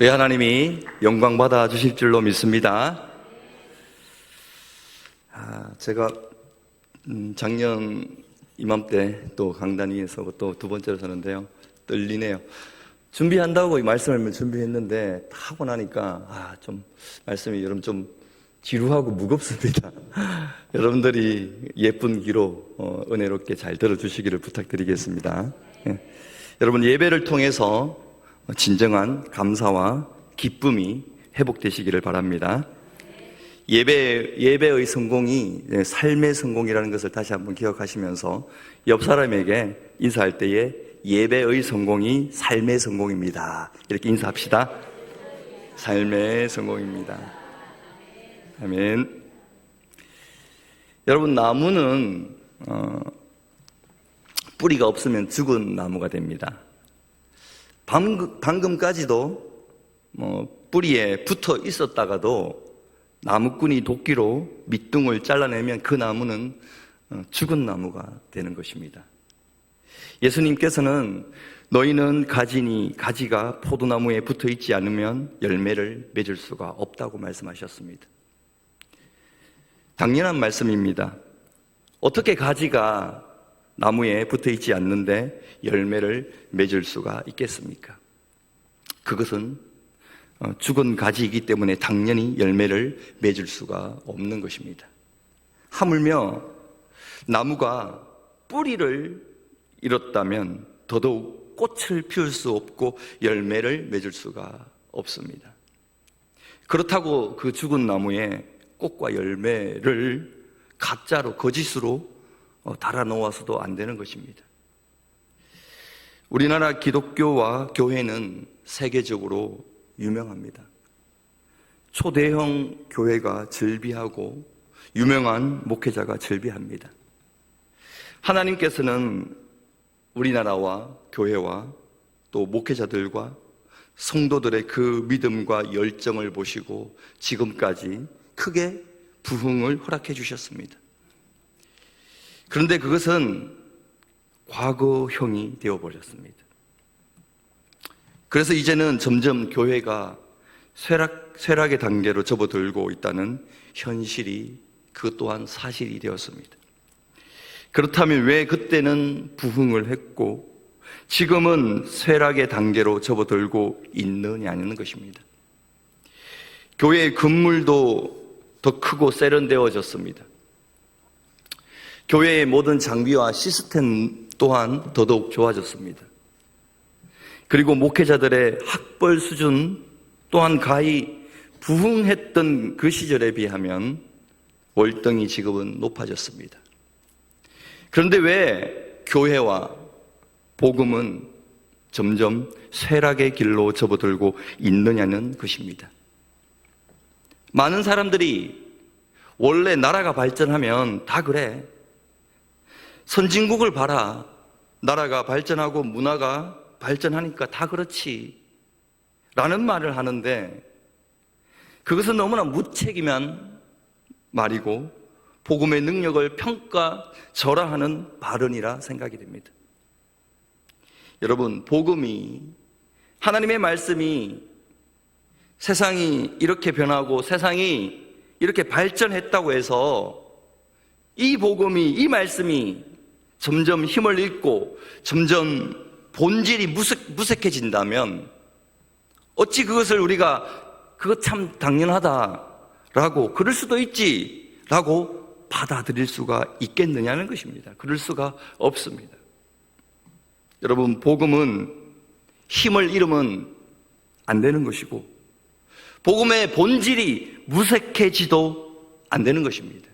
네, 하나님이 영광 받아 주실 줄로 믿습니다. 제가 작년 이맘때 또 강단 위에서 또 두 번째로 서는데요, 떨리네요. 준비한다고 이 말씀을 준비했는데 하고 나니까 좀 말씀이 여러분 좀 지루하고 무겁습니다. 여러분들이 예쁜 귀로 은혜롭게 잘 들어주시기를 부탁드리겠습니다. 여러분, 예배를 통해서 진정한 감사와 기쁨이 회복되시기를 바랍니다. 예배의 성공이 삶의 성공이라는 것을 다시 한번 기억하시면서 옆 사람에게 인사할 때에 예배의 성공이 삶의 성공입니다, 이렇게 인사합시다. 삶의 성공입니다. 아멘. 여러분, 나무는 뿌리가 없으면 죽은 나무가 됩니다. 방금까지도 뿌리에 붙어 있었다가도 나무꾼이 도끼로 밑둥을 잘라내면 그 나무는 죽은 나무가 되는 것입니다. 예수님께서는 너희는 가지가 포도나무에 붙어 있지 않으면 열매를 맺을 수가 없다고 말씀하셨습니다. 당연한 말씀입니다. 어떻게 가지가 나무에 붙어 있지 않는데 열매를 맺을 수가 있겠습니까? 그것은 죽은 가지이기 때문에 당연히 열매를 맺을 수가 없는 것입니다. 하물며 나무가 뿌리를 잃었다면 더더욱 꽃을 피울 수 없고 열매를 맺을 수가 없습니다. 그렇다고 그 죽은 나무에 꽃과 열매를 가짜로, 거짓으로 달아 놓아서도 안 되는 것입니다. 우리나라 기독교와 교회는 세계적으로 유명합니다. 초대형 교회가 즐비하고 유명한 목회자가 즐비합니다. 하나님께서는 우리나라와 교회와 또 목회자들과 성도들의 그 믿음과 열정을 보시고 지금까지 크게 부흥을 허락해 주셨습니다. 그런데 그것은 과거형이 되어버렸습니다. 그래서 이제는 점점 교회가 쇠락의 단계로 접어들고 있다는 현실이 그것 또한 사실이 되었습니다. 그렇다면 왜 그때는 부흥을 했고 지금은 쇠락의 단계로 접어들고 있느냐는 것입니다. 교회의 건물도 더 크고 세련되어졌습니다. 교회의 모든 장비와 시스템 또한 더더욱 좋아졌습니다. 그리고 목회자들의 학벌 수준 또한 가히 부흥했던 그 시절에 비하면 월등히 지금은 높아졌습니다. 그런데 왜 교회와 복음은 점점 쇠락의 길로 접어들고 있느냐는 것입니다. 많은 사람들이 원래 나라가 발전하면 다 그래, 선진국을 봐라, 나라가 발전하고 문화가 발전하니까 다 그렇지 라는 말을 하는데 그것은 너무나 무책임한 말이고 복음의 능력을 평가절하하는 발언이라 생각이 됩니다. 여러분, 복음이, 하나님의 말씀이 세상이 이렇게 변하고 세상이 이렇게 발전했다고 해서 이 복음이, 이 말씀이 점점 힘을 잃고 점점 본질이 무색해진다면 어찌 그것을 우리가 그거 참 당연하다라고, 그럴 수도 있지라고 받아들일 수가 있겠느냐는 것입니다. 그럴 수가 없습니다. 여러분, 복음은 힘을 잃으면 안 되는 것이고 복음의 본질이 무색해지도 안 되는 것입니다.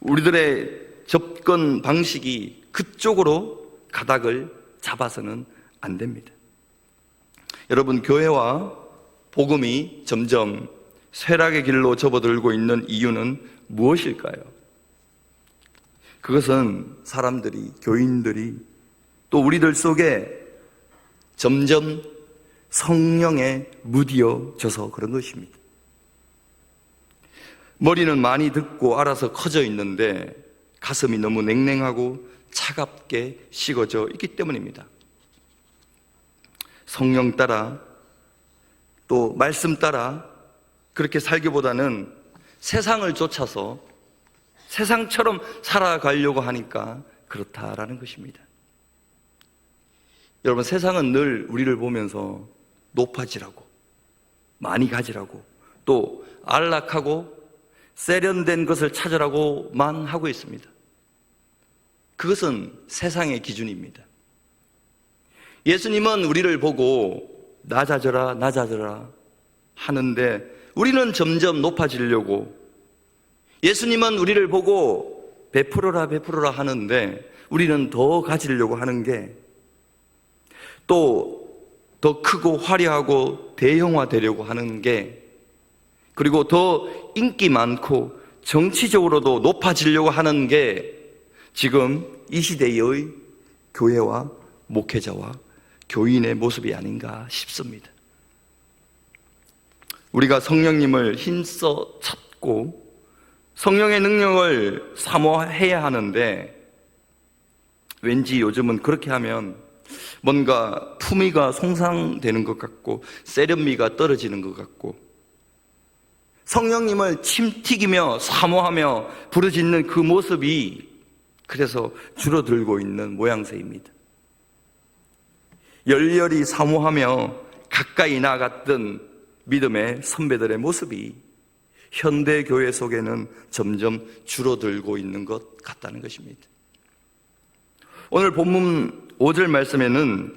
우리들의 접근 방식이 그쪽으로 가닥을 잡아서는 안 됩니다. 여러분, 교회와 복음이 점점 쇠락의 길로 접어들고 있는 이유는 무엇일까요? 그것은 사람들이, 교인들이 또 우리들 속에 점점 성령에 무디어져서 그런 것입니다. 머리는 많이 듣고 알아서 커져 있는데 가슴이 너무 냉랭하고 차갑게 식어져 있기 때문입니다. 성령 따라 또 말씀 따라 그렇게 살기보다는 세상을 쫓아서 세상처럼 살아가려고 하니까 그렇다라는 것입니다. 여러분, 세상은 늘 우리를 보면서 높아지라고, 많이 가지라고, 또 안락하고 세련된 것을 찾으라고만 하고 있습니다. 그것은 세상의 기준입니다. 예수님은 우리를 보고 낮아져라 낮아져라 하는데 우리는 점점 높아지려고, 예수님은 우리를 보고 베풀어라 베풀어라 하는데 우리는 더 가지려고 하는 게, 또 더 크고 화려하고 대형화되려고 하는 게, 그리고 더 인기 많고 정치적으로도 높아지려고 하는 게 지금 이 시대의 교회와 목회자와 교인의 모습이 아닌가 싶습니다. 우리가 성령님을 힘써 찾고 성령의 능력을 사모해야 하는데, 왠지 요즘은 그렇게 하면 뭔가 품위가 손상되는 것 같고 세련미가 떨어지는 것 같고, 성령님을 침튀기며 사모하며 부르짖는 그 모습이 그래서 줄어들고 있는 모양새입니다. 열렬히 사모하며 가까이 나갔던 믿음의 선배들의 모습이 현대 교회 속에는 점점 줄어들고 있는 것 같다는 것입니다. 오늘 본문 5절 말씀에는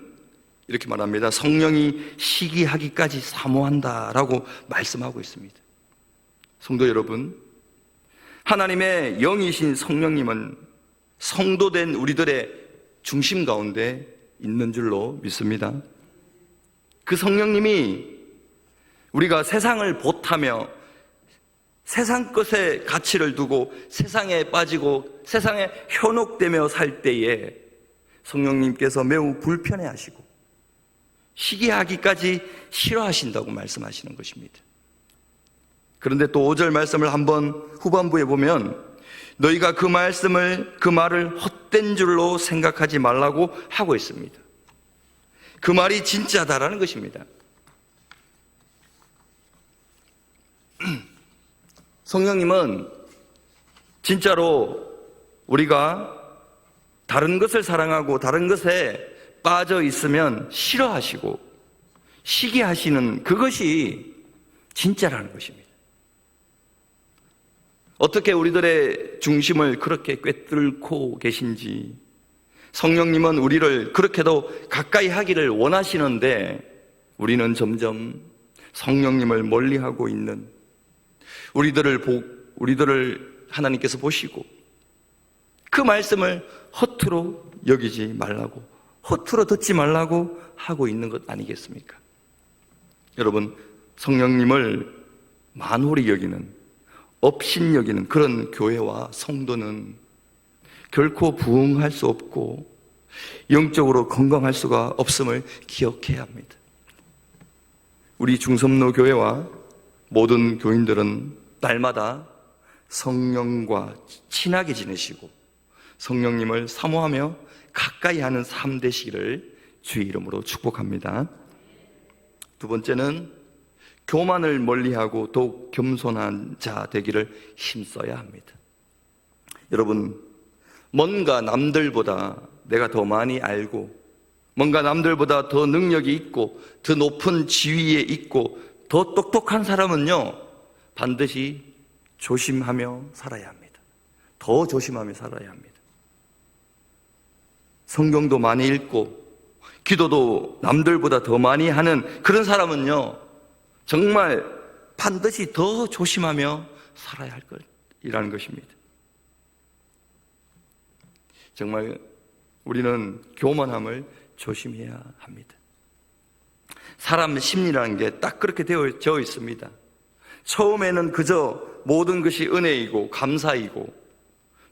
이렇게 말합니다. 성령이 시기하기까지 사모한다라고 말씀하고 있습니다. 성도 여러분, 하나님의 영이신 성령님은 성도된 우리들의 중심 가운데 있는 줄로 믿습니다. 그 성령님이 우리가 세상을 보타며 세상 것에 가치를 두고 세상에 빠지고 세상에 현혹되며 살 때에 성령님께서 매우 불편해하시고 시기하기까지 싫어하신다고 말씀하시는 것입니다. 그런데 또 5절 말씀을 한번 후반부에 보면 너희가 그 말을 헛된 줄로 생각하지 말라고 하고 있습니다. 그 말이 진짜다라는 것입니다. 성령님은 진짜로 우리가 다른 것을 사랑하고 다른 것에 빠져 있으면 싫어하시고 시기하시는 그것이 진짜라는 것입니다. 어떻게 우리들의 중심을 그렇게 꿰뚫고 계신지, 성령님은 우리를 그렇게도 가까이 하기를 원하시는데 우리는 점점 성령님을 멀리하고 있는, 우리들을 하나님께서 보시고 그 말씀을 허투루 여기지 말라고, 허투루 듣지 말라고 하고 있는 것 아니겠습니까? 여러분, 성령님을 만홀히 여기는, 업신 여기는 그런 교회와 성도는 결코 부흥할 수 없고 영적으로 건강할 수가 없음을 기억해야 합니다. 우리 중섬로 교회와 모든 교인들은 날마다 성령과 친하게 지내시고 성령님을 사모하며 가까이 하는 삶 되시기를 주의 이름으로 축복합니다. 두 번째는 교만을 멀리하고 더욱 겸손한 자 되기를 힘써야 합니다. 여러분, 뭔가 남들보다 내가 더 많이 알고 뭔가 남들보다 더 능력이 있고 더 높은 지위에 있고 더 똑똑한 사람은요, 반드시 조심하며 살아야 합니다. 더 조심하며 살아야 합니다. 성경도 많이 읽고 기도도 남들보다 더 많이 하는 그런 사람은요, 정말 반드시 더 조심하며 살아야 할 것이라는 것입니다. 정말 우리는 교만함을 조심해야 합니다. 사람 심리라는 게 딱 그렇게 되어져 있습니다. 처음에는 그저 모든 것이 은혜이고 감사이고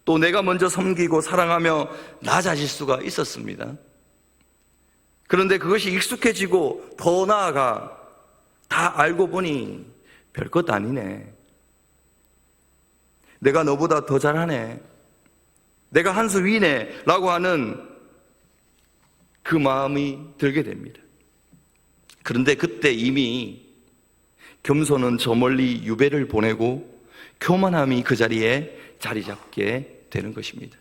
또 내가 먼저 섬기고 사랑하며 낮아질 수가 있었습니다. 그런데 그것이 익숙해지고 더 나아가 다 알고 보니 별것 아니네, 내가 너보다 더 잘하네, 내가 한 수 위네 라고 하는 그 마음이 들게 됩니다. 그런데 그때 이미 겸손은 저 멀리 유배를 보내고 교만함이 그 자리에 자리 잡게 되는 것입니다.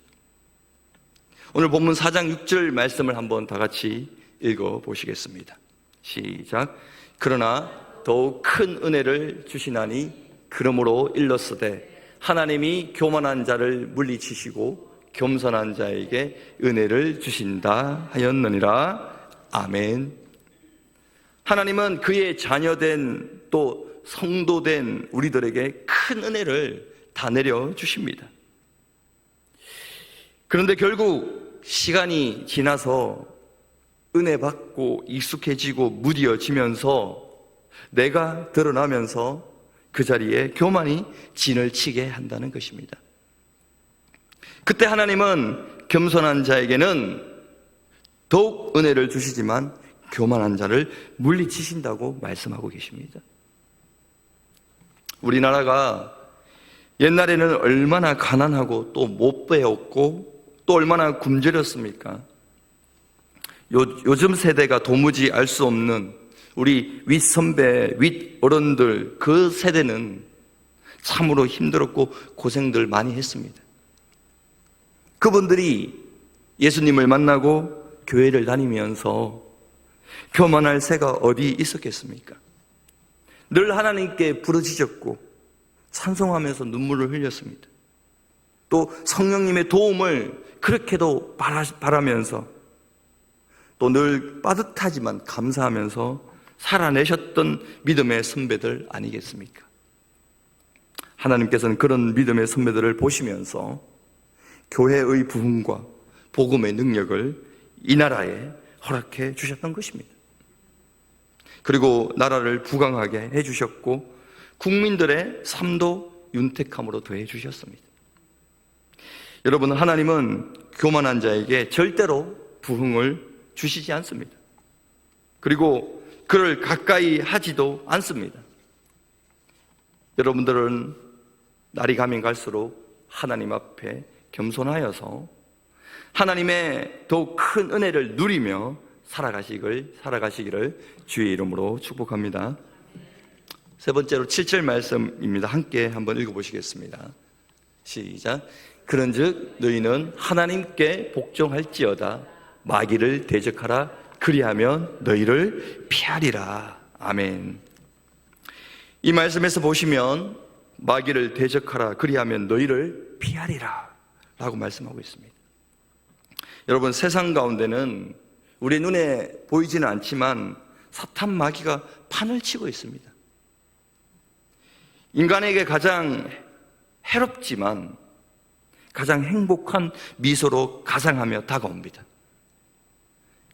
오늘 본문 4장 6절 말씀을 한번 다 같이 읽어 보시겠습니다. 시작. 그러나 더욱 큰 은혜를 주시나니 그러므로 일렀으되 하나님이 교만한 자를 물리치시고 겸손한 자에게 은혜를 주신다 하였느니라. 아멘. 하나님은 그의 자녀된 또 성도된 우리들에게 큰 은혜를 다 내려주십니다. 그런데 결국 시간이 지나서 은혜 받고 익숙해지고 무뎌지면서 내가 드러나면서 그 자리에 교만이 진을 치게 한다는 것입니다. 그때 하나님은 겸손한 자에게는 더욱 은혜를 주시지만 교만한 자를 물리치신다고 말씀하고 계십니다. 우리나라가 옛날에는 얼마나 가난하고 또 못 배웠고 또 얼마나 굶주렸습니까? 요즘 세대가 도무지 알 수 없는 우리 윗선배, 윗어른들 그 세대는 참으로 힘들었고 고생들 많이 했습니다. 그분들이 예수님을 만나고 교회를 다니면서 교만할 새가 어디 있었겠습니까? 늘 하나님께 부르짖었고 찬송하면서 눈물을 흘렸습니다. 또 성령님의 도움을 그렇게도 바라면서 또 늘 빠듯하지만 감사하면서 살아내셨던 믿음의 선배들 아니겠습니까? 하나님께서는 그런 믿음의 선배들을 보시면서 교회의 부흥과 복음의 능력을 이 나라에 허락해 주셨던 것입니다. 그리고 나라를 부강하게 해주셨고 국민들의 삶도 윤택함으로 더해 주셨습니다. 여러분, 하나님은 교만한 자에게 절대로 부흥을 주시지 않습니다. 그리고 그를 가까이 하지도 않습니다. 여러분들은 날이 가면 갈수록 하나님 앞에 겸손하여서 하나님의 더욱 큰 은혜를 누리며 살아가시기를 주의 이름으로 축복합니다. 세 번째로 7절 말씀입니다. 함께 한번 읽어보시겠습니다. 시작. 그런즉 너희는 하나님께 복종할지어다 마귀를 대적하라 그리하면 너희를 피하리라. 아멘. 이 말씀에서 보시면 마귀를 대적하라 그리하면 너희를 피하리라 라고 말씀하고 있습니다. 여러분, 세상 가운데는 우리 눈에 보이지는 않지만 사탄 마귀가 판을 치고 있습니다. 인간에게 가장 해롭지만 가장 행복한 미소로 가상하며 다가옵니다.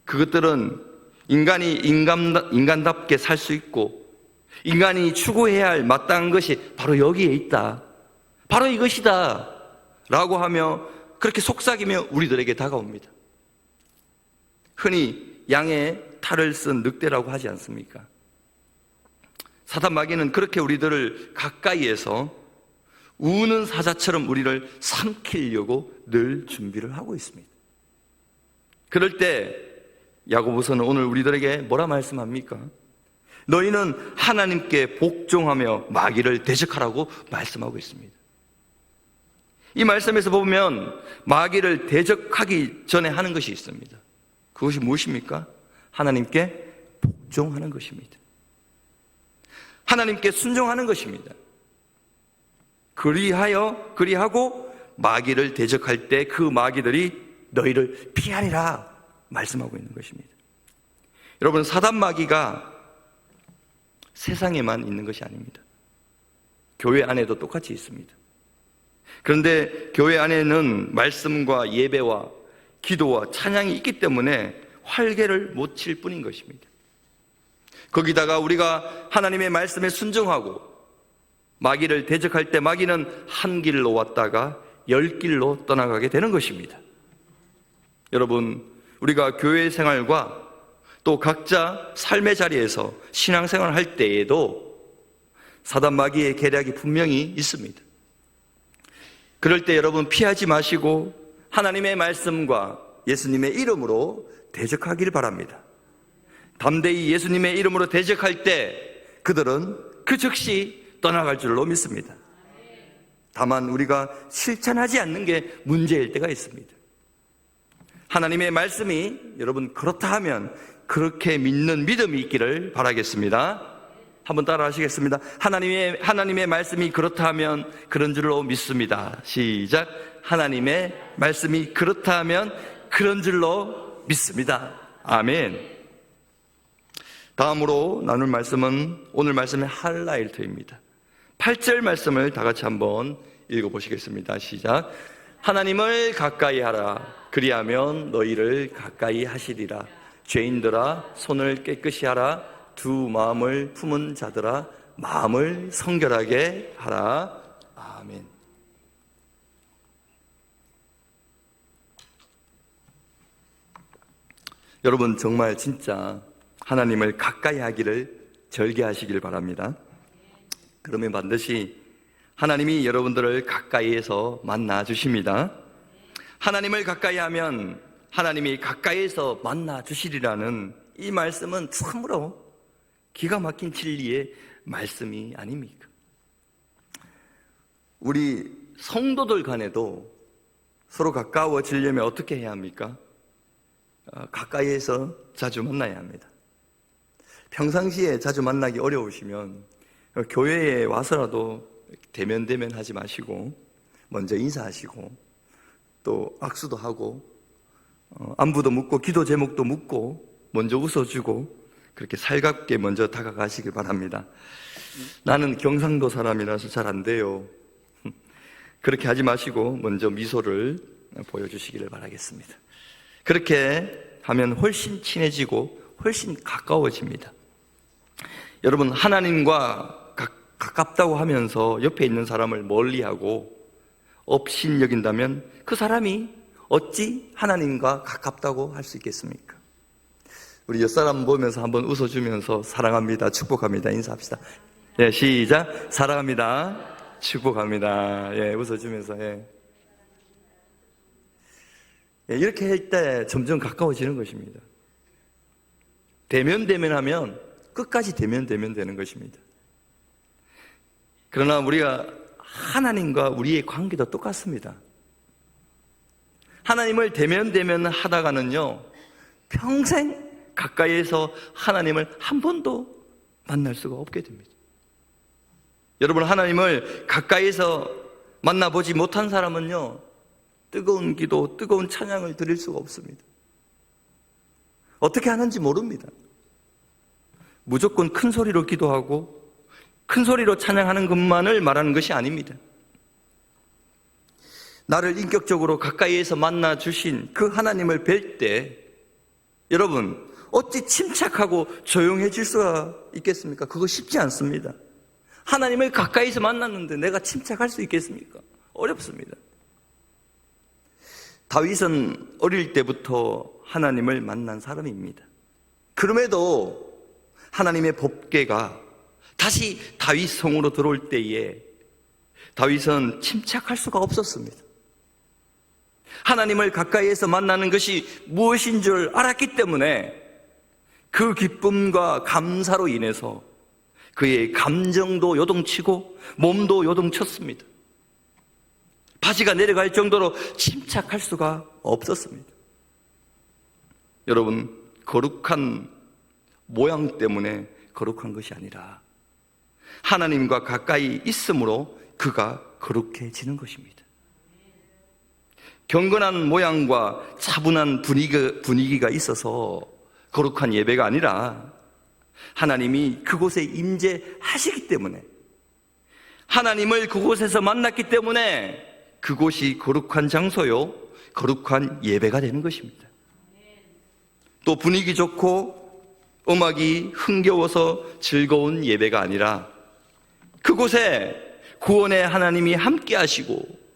그것들은 인간이 인간답게 살 수 있고 인간이 추구해야 할 마땅한 것이 바로 여기에 있다, 바로 이것이다 라고 하며 그렇게 속삭이며 우리들에게 다가옵니다. 흔히 양의 탈을 쓴 늑대라고 하지 않습니까? 사탄 마귀는 그렇게 우리들을 가까이에서 우는 사자처럼 우리를 삼키려고 늘 준비를 하고 있습니다. 그럴 때 야고보서는 오늘 우리들에게 뭐라 말씀합니까? 너희는 하나님께 복종하며 마귀를 대적하라고 말씀하고 있습니다. 이 말씀에서 보면 마귀를 대적하기 전에 하는 것이 있습니다. 그것이 무엇입니까? 하나님께 복종하는 것입니다. 하나님께 순종하는 것입니다. 그리하고 마귀를 대적할 때 그 마귀들이 너희를 피하리라 말씀하고 있는 것입니다. 여러분, 사단 마귀가 세상에만 있는 것이 아닙니다. 교회 안에도 똑같이 있습니다. 그런데 교회 안에는 말씀과 예배와 기도와 찬양이 있기 때문에 활개를 못 칠 뿐인 것입니다. 거기다가 우리가 하나님의 말씀에 순종하고 마귀를 대적할 때 마귀는 한 길로 왔다가 10길로 떠나가게 되는 것입니다. 여러분, 우리가 교회 생활과 또 각자 삶의 자리에서 신앙생활을 할 때에도 사단 마귀의 계략이 분명히 있습니다. 그럴 때 여러분 피하지 마시고 하나님의 말씀과 예수님의 이름으로 대적하기를 바랍니다. 담대히 예수님의 이름으로 대적할 때 그들은 그 즉시 떠나갈 줄로 믿습니다. 다만 우리가 실천하지 않는 게 문제일 때가 있습니다. 하나님의 말씀이 여러분 그렇다 하면 그렇게 믿는 믿음이 있기를 바라겠습니다. 한번 따라 하시겠습니다. 하나님의 말씀이 그렇다 하면 그런 줄로 믿습니다. 시작. 하나님의 말씀이 그렇다 하면 그런 줄로 믿습니다. 아멘. 다음으로 나눌 말씀은 오늘 말씀의 하이라이트입니다. 8절 말씀을 다 같이 한번 읽어보시겠습니다. 시작. 하나님을 가까이 하라. 그리하면 너희를 가까이 하시리라. 죄인들아 손을 깨끗이 하라. 두 마음을 품은 자들아 마음을 성결하게 하라. 아멘. 여러분 정말 진짜 하나님을 가까이 하기를 절개하시길 바랍니다. 그러면 반드시 하나님이 여러분들을 가까이에서 만나 주십니다. 하나님을 가까이 하면 하나님이 가까이에서 만나 주시리라는 이 말씀은 참으로 기가 막힌 진리의 말씀이 아닙니까? 우리 성도들 간에도 서로 가까워지려면 어떻게 해야 합니까? 가까이에서 자주 만나야 합니다. 평상시에 자주 만나기 어려우시면 교회에 와서라도 대면 하지 마시고 먼저 인사하시고 또 악수도 하고 안부도 묻고 기도 제목도 묻고 먼저 웃어주고 그렇게 살갑게 먼저 다가가시길 바랍니다. 나는 경상도 사람이라서 잘 안 돼요. 그렇게 하지 마시고 먼저 미소를 보여주시기를 바라겠습니다. 그렇게 하면 훨씬 친해지고 훨씬 가까워집니다. 여러분 하나님과 가깝다고 하면서 옆에 있는 사람을 멀리하고 업신 여긴다면 그 사람이 어찌 하나님과 가깝다고 할 수 있겠습니까? 우리 옆사람 보면서 한번 웃어주면서 사랑합니다, 축복합니다 인사합시다. 예, 시작. 사랑합니다, 축복합니다. 예, 웃어주면서 예. 예, 이렇게 할 때 점점 가까워지는 것입니다. 대면하면 끝까지 대면 되는 것입니다. 그러나 우리가 하나님과 우리의 관계도 똑같습니다. 하나님을 대면 하다가는요 평생 가까이에서 하나님을 한 번도 만날 수가 없게 됩니다. 여러분 하나님을 가까이에서 만나보지 못한 사람은요 뜨거운 기도, 뜨거운 찬양을 드릴 수가 없습니다. 어떻게 하는지 모릅니다. 무조건 큰 소리로 기도하고 큰 소리로 찬양하는 것만을 말하는 것이 아닙니다. 나를 인격적으로 가까이에서 만나 주신 그 하나님을 뵐 때 여러분 어찌 침착하고 조용해질 수가 있겠습니까? 그거 쉽지 않습니다. 하나님을 가까이서 만났는데 내가 침착할 수 있겠습니까? 어렵습니다. 다윗은 어릴 때부터 하나님을 만난 사람입니다. 그럼에도 하나님의 법궤가 다시 다윗 성으로 들어올 때에 다윗은 침착할 수가 없었습니다. 하나님을 가까이에서 만나는 것이 무엇인 줄 알았기 때문에 그 기쁨과 감사로 인해서 그의 감정도 요동치고 몸도 요동쳤습니다. 바지가 내려갈 정도로 침착할 수가 없었습니다. 여러분, 거룩한 모양 때문에 거룩한 것이 아니라 하나님과 가까이 있음으로 그가 거룩해지는 것입니다. 경건한 모양과 차분한 분위기가 있어서 거룩한 예배가 아니라 하나님이 그곳에 임재하시기 때문에 하나님을 그곳에서 만났기 때문에 그곳이 거룩한 장소요 거룩한 예배가 되는 것입니다. 또 분위기 좋고 음악이 흥겨워서 즐거운 예배가 아니라 그곳에 구원의 하나님이 함께 하시고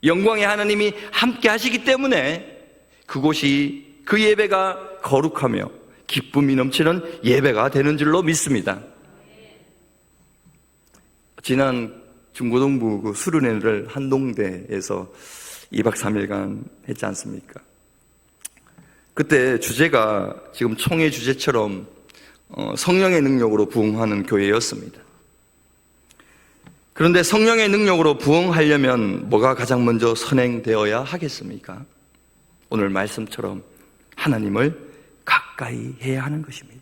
영광의 하나님이 함께 하시기 때문에 그곳이 그 예배가 거룩하며 기쁨이 넘치는 예배가 되는 줄로 믿습니다. 지난 중고등부 그 수련회를 한동대에서 2박 3일간 했지 않습니까? 그때 주제가 지금 총회 주제처럼 성령의 능력으로 부흥하는 교회였습니다. 그런데 성령의 능력으로 부흥하려면 뭐가 가장 먼저 선행되어야 하겠습니까? 오늘 말씀처럼 하나님을 가까이 해야 하는 것입니다.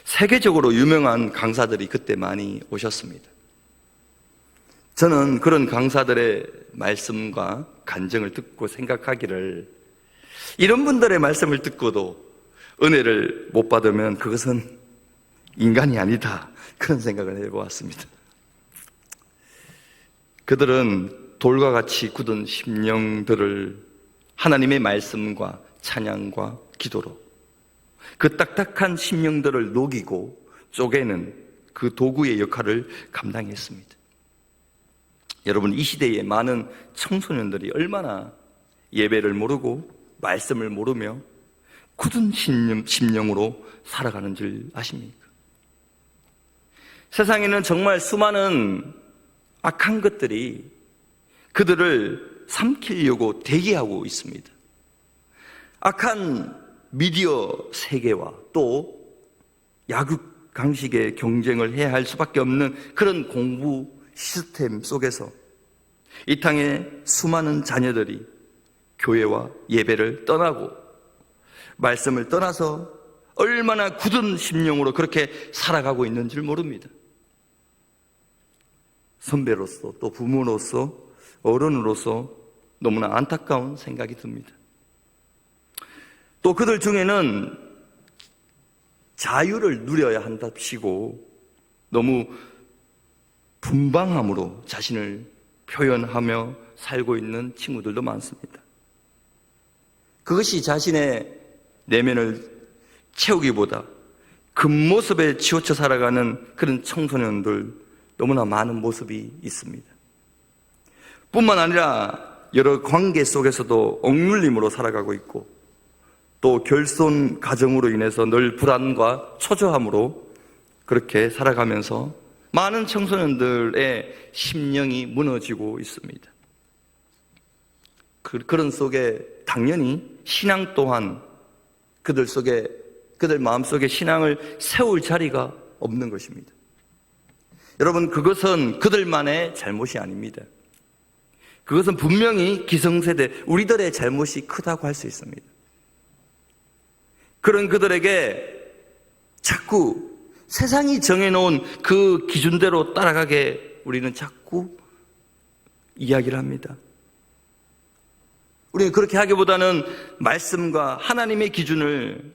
세계적으로 유명한 강사들이 그때 많이 오셨습니다. 저는 그런 강사들의 말씀과 간증을 듣고 생각하기를, 이런 분들의 말씀을 듣고도 은혜를 못 받으면 그것은 인간이 아니다, 그런 생각을 해보았습니다. 그들은 돌과 같이 굳은 심령들을 하나님의 말씀과 찬양과 기도로 그 딱딱한 심령들을 녹이고 쪼개는 그 도구의 역할을 감당했습니다. 여러분, 이 시대에 많은 청소년들이 얼마나 예배를 모르고 말씀을 모르며 굳은 심령으로 살아가는 줄 아십니까? 세상에는 정말 수많은 악한 것들이 그들을 삼키려고 대기하고 있습니다. 악한 미디어 세계와 또 약육 강식의 경쟁을 해야 할 수밖에 없는 그런 공부 시스템 속에서 이 땅의 수많은 자녀들이 교회와 예배를 떠나고 말씀을 떠나서 얼마나 굳은 심령으로 그렇게 살아가고 있는 줄 모릅니다. 선배로서 또 부모로서 어른으로서 너무나 안타까운 생각이 듭니다. 또 그들 중에는 자유를 누려야 한답시고 너무 분방함으로 자신을 표현하며 살고 있는 친구들도 많습니다. 그것이 자신의 내면을 채우기보다 겉모습에 치우쳐 살아가는 그런 청소년들 너무나 많은 모습이 있습니다. 뿐만 아니라 여러 관계 속에서도 억눌림으로 살아가고 있고 또 결손 가정으로 인해서 늘 불안과 초조함으로 그렇게 살아가면서 많은 청소년들의 심령이 무너지고 있습니다. 그런 속에 당연히 신앙 또한 그들 마음속에 신앙을 세울 자리가 없는 것입니다. 여러분, 그것은 그들만의 잘못이 아닙니다. 그것은 분명히 기성세대 우리들의 잘못이 크다고 할 수 있습니다. 그런 그들에게 자꾸 세상이 정해놓은 그 기준대로 따라가게 우리는 자꾸 이야기를 합니다. 우리는 그렇게 하기보다는 말씀과 하나님의 기준을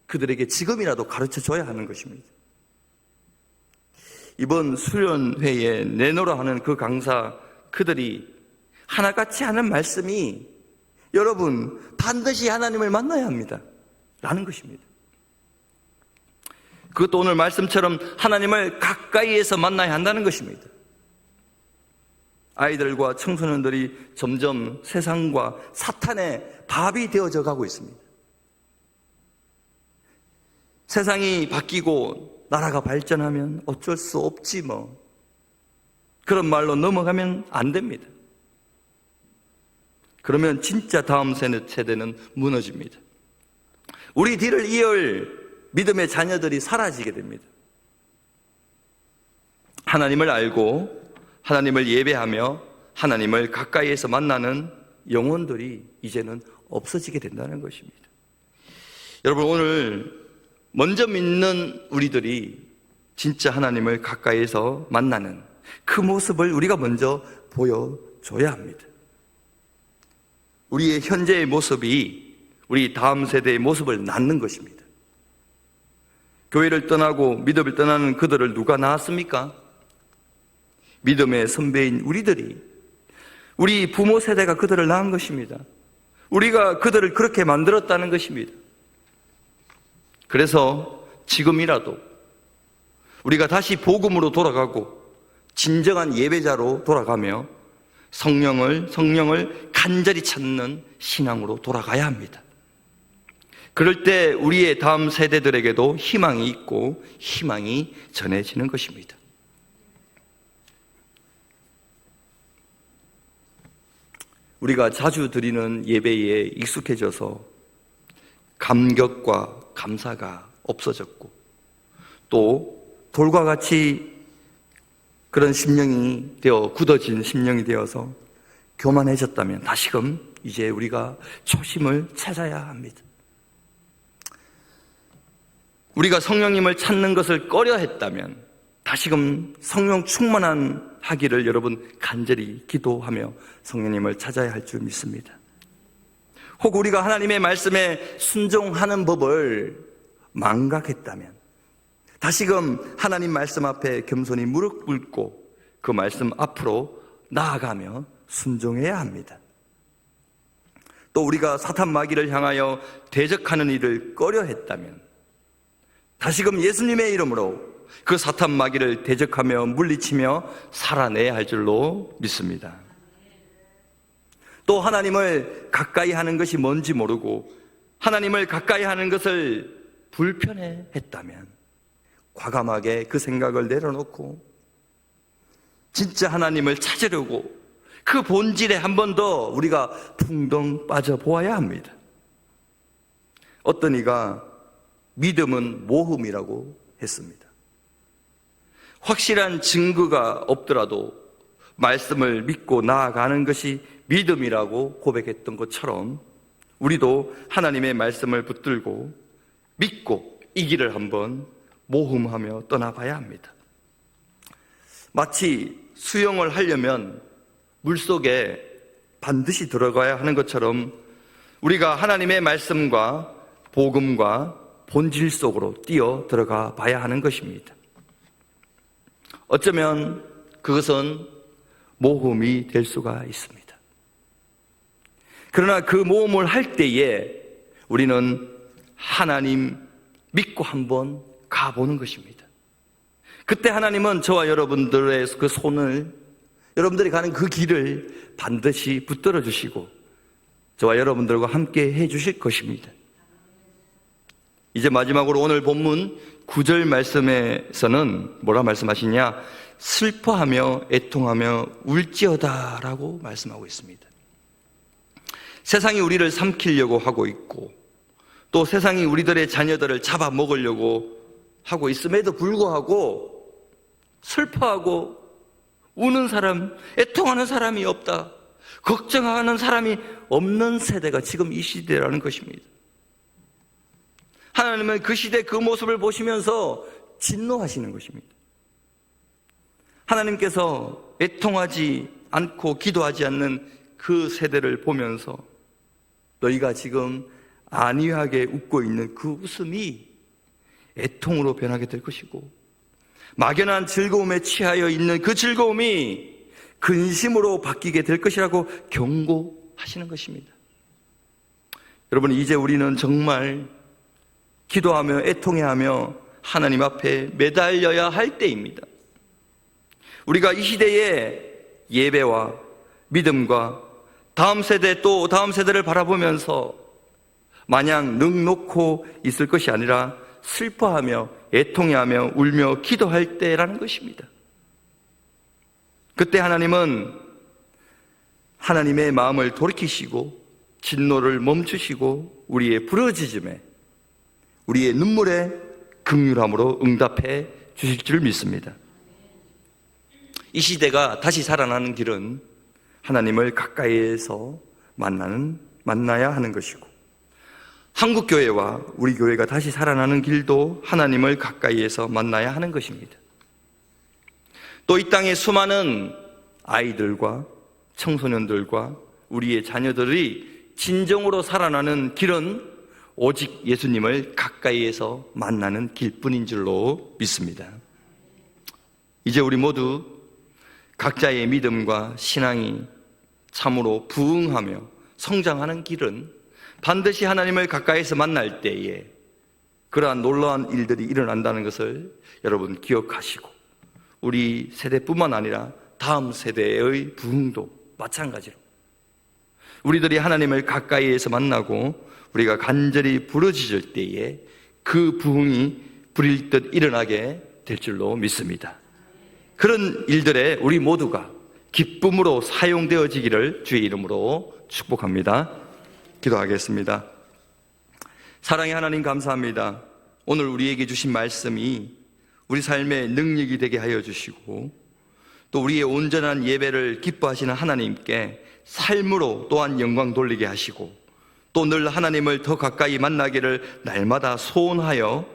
그들에게 지금이라도 가르쳐 줘야 하는 것입니다. 이번 수련회에 내놓으라 하는 그 강사, 그들이 하나같이 하는 말씀이 여러분 반드시 하나님을 만나야 합니다 라는 것입니다. 그것도 오늘 말씀처럼 하나님을 가까이에서 만나야 한다는 것입니다. 아이들과 청소년들이 점점 세상과 사탄의 밥이 되어져 가고 있습니다. 세상이 바뀌고 나라가 발전하면 어쩔 수 없지 뭐, 그런 말로 넘어가면 안 됩니다. 그러면 진짜 다음 세대는 무너집니다. 우리 뒤를 이을 믿음의 자녀들이 사라지게 됩니다. 하나님을 알고 하나님을 예배하며 하나님을 가까이에서 만나는 영혼들이 이제는 없어지게 된다는 것입니다. 여러분, 오늘 먼저 믿는 우리들이 진짜 하나님을 가까이에서 만나는 그 모습을 우리가 먼저 보여줘야 합니다. 우리의 현재의 모습이 우리 다음 세대의 모습을 낳는 것입니다. 교회를 떠나고 믿음을 떠나는 그들을 누가 낳았습니까? 믿음의 선배인 우리들이, 우리 부모 세대가 그들을 낳은 것입니다. 우리가 그들을 그렇게 만들었다는 것입니다. 그래서 지금이라도 우리가 다시 복음으로 돌아가고 진정한 예배자로 돌아가며 성령을 간절히 찾는 신앙으로 돌아가야 합니다. 그럴 때 우리의 다음 세대들에게도 희망이 있고 희망이 전해지는 것입니다. 우리가 자주 드리는 예배에 익숙해져서 감격과 감사가 없어졌고 또 돌과 같이 그런 심령이 되어 굳어진 심령이 되어서 교만해졌다면 다시금 이제 우리가 초심을 찾아야 합니다. 우리가 성령님을 찾는 것을 꺼려 했다면 다시금 성령 충만한 하기를 여러분 간절히 기도하며 성령님을 찾아야 할 줄 믿습니다. 혹 우리가 하나님의 말씀에 순종하는 법을 망각했다면 다시금 하나님 말씀 앞에 겸손히 무릎 꿇고 그 말씀 앞으로 나아가며 순종해야 합니다. 또 우리가 사탄 마귀를 향하여 대적하는 일을 꺼려 했다면 다시금 예수님의 이름으로 그 사탄 마귀를 대적하며 물리치며 살아내야 할 줄로 믿습니다. 또 하나님을 가까이 하는 것이 뭔지 모르고 하나님을 가까이 하는 것을 불편해 했다면 과감하게 그 생각을 내려놓고 진짜 하나님을 찾으려고 그 본질에 한 번 더 우리가 풍덩 빠져보아야 합니다. 어떤 이가 믿음은 모험이라고 했습니다. 확실한 증거가 없더라도 말씀을 믿고 나아가는 것이 믿음이라고 고백했던 것처럼 우리도 하나님의 말씀을 붙들고 믿고 이 길을 한번 모험하며 떠나봐야 합니다. 마치 수영을 하려면 물속에 반드시 들어가야 하는 것처럼 우리가 하나님의 말씀과 복음과 본질 속으로 뛰어 들어가 봐야 하는 것입니다. 어쩌면 그것은 모험이 될 수가 있습니다. 그러나 그 모험을 할 때에 우리는 하나님 믿고 한번 가보는 것입니다. 그때 하나님은 저와 여러분들의 그 손을, 여러분들이 가는 그 길을 반드시 붙들어 주시고 저와 여러분들과 함께 해 주실 것입니다. 이제 마지막으로 오늘 본문 9절 말씀에서는 뭐라 말씀하시냐? 슬퍼하며 애통하며 울지어다 라고 말씀하고 있습니다. 세상이 우리를 삼키려고 하고 있고 또 세상이 우리들의 자녀들을 잡아먹으려고 하고 있음에도 불구하고 슬퍼하고 우는 사람, 애통하는 사람이 없다, 걱정하는 사람이 없는 세대가 지금 이 시대라는 것입니다. 하나님은 그 시대 그 모습을 보시면서 진노하시는 것입니다. 하나님께서 애통하지 않고 기도하지 않는 그 세대를 보면서 너희가 지금 안이하게 웃고 있는 그 웃음이 애통으로 변하게 될 것이고 막연한 즐거움에 취하여 있는 그 즐거움이 근심으로 바뀌게 될 것이라고 경고하시는 것입니다. 여러분, 이제 우리는 정말 기도하며 애통해하며 하나님 앞에 매달려야 할 때입니다. 우리가 이 시대의 예배와 믿음과 다음 세대 또 다음 세대를 바라보면서 마냥 넋놓고 있을 것이 아니라 슬퍼하며 애통해하며 울며 기도할 때라는 것입니다. 그때 하나님은 하나님의 마음을 돌이키시고 진노를 멈추시고 우리의 부르짖음에 우리의 눈물에 긍휼함으로 응답해 주실 줄 믿습니다. 이 시대가 다시 살아나는 길은 하나님을 가까이에서 만나야 하는 것이고 한국교회와 우리 교회가 다시 살아나는 길도 하나님을 가까이에서 만나야 하는 것입니다. 또 이 땅의 수많은 아이들과 청소년들과 우리의 자녀들이 진정으로 살아나는 길은 오직 예수님을 가까이에서 만나는 길뿐인 줄로 믿습니다. 이제 우리 모두 각자의 믿음과 신앙이 참으로 부흥하며 성장하는 길은 반드시 하나님을 가까이에서 만날 때에 그러한 놀라운 일들이 일어난다는 것을 여러분 기억하시고 우리 세대뿐만 아니라 다음 세대의 부흥도 마찬가지로 우리들이 하나님을 가까이에서 만나고 우리가 간절히 부르짖을 때에 그 부흥이 불일 듯 일어나게 될 줄로 믿습니다. 그런 일들에 우리 모두가 기쁨으로 사용되어지기를 주의 이름으로 축복합니다. 기도하겠습니다. 사랑의 하나님, 감사합니다. 오늘 우리에게 주신 말씀이 우리 삶의 능력이 되게 하여 주시고 또 우리의 온전한 예배를 기뻐하시는 하나님께 삶으로 또한 영광 돌리게 하시고, 또 늘 하나님을 더 가까이 만나기를 날마다 소원하여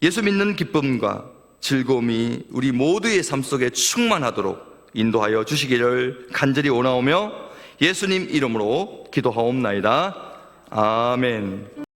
예수 믿는 기쁨과 즐거움이 우리 모두의 삶 속에 충만하도록 인도하여 주시기를 간절히 원하오며 예수님 이름으로 기도하옵나이다. 아멘.